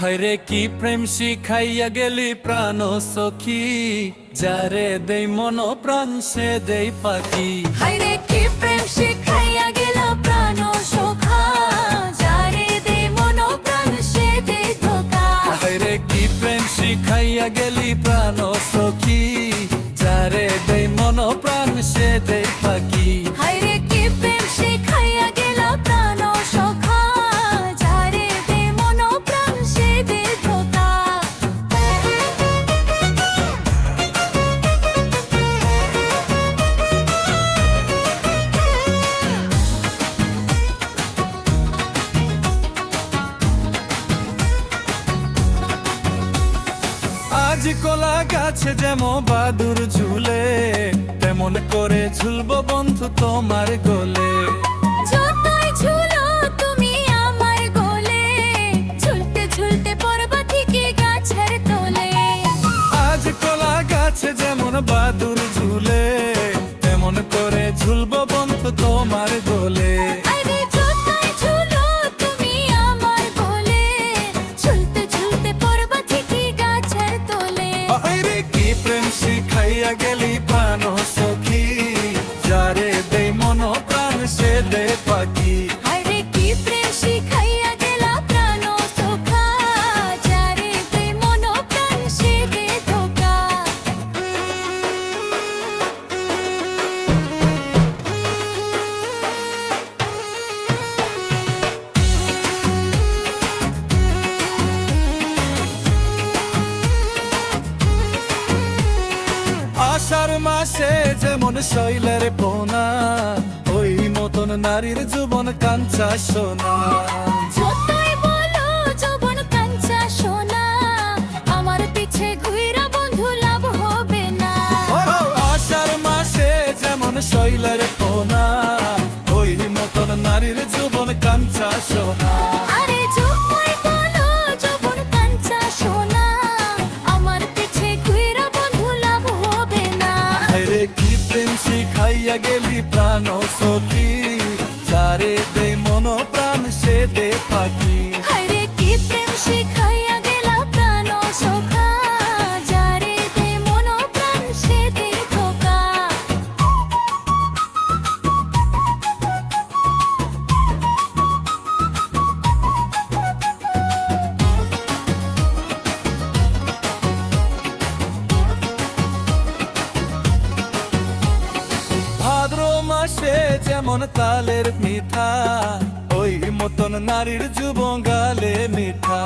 হায়রে কি প্রেম শিখাইয়া গেলি প্রাণ সখী, যারে দেই মন প্রাণ সে দেই পাখি। হায়রে কি প্রেম শিখাইয়া গেল প্রাণ সখা, যারে দেই মন প্রাণ সে দেই ধোঁকা। হায়রে কি প্রেম শিখাইয়া গেলি প্রাণ সখী, যারে দেই মন প্রাণ সে দেই পাখি। হায়রে কি প্রেম শিখাইয়া গেল প্রাণ সখা, যারে দেই মন প্রাণ সে দেই ধোঁকা। আজ কলা গাছে যেমন বাদুর ঝুলে, তেমন করে ঝুলবো বন্ধু তোমার গোলে। যতই ঝুলো তুমি আমার গোলে, ঝুলতে ঝুলতে পড়বা ঠিকই গাছের তলে। আজ কলা গাছে যেমন বাদুর ঝুলে, তেমন করে ঝুলবো বন্ধু তোমার গোলে। আরে যতই ঝুলো তুমি আমার গোলে, ঝুলতে ঝুলতে পড়বা ঠিকই গাছের তলে। হায়রে কি প্রেম শিখাইয়া গেলি প্রাণ সখী, যারে দেই মন প্রাণ সে দে পাখি। হায়রে কি প্রেম শিখাইয়া গেলা প্রাণ সখা, যারে দেই মন প্রাণ সে দে ধোঁকা। আষাঢ় মাসে যেমন শৈলের পোনা, ওই মতন নারীর জীবন কাঞ্চা সোনা। যতই বলো যৌবন কাঞ্চা সোনা, আমার পিছে ঘুইরা বন্ধু লাভ হবে না। আষাঢ় মাসে যেমন শৈলের পোনা, ওই মতন নারীর জীবন কাঞ্চা সোনা। আরে যতই বলো যৌবন কাঞ্চা সোনা, আমার পিছে ঘুইরা বন্ধু লাভ হবে না। হায়রে কি প্রেম শিখাইয়া গেলি প্রাণ সখী, যারে দে মন প্রাণ সে দে পাখি। হায়রে কি প্রেম শিখাইয়া গেলা প্রাণ সখা, যারে দে মন প্রাণ সে দে ধোঁকা। ভাদ্র মাসে যেমন তালের মিঠা, ওই মতন নারীর যুব গালে মিঠা।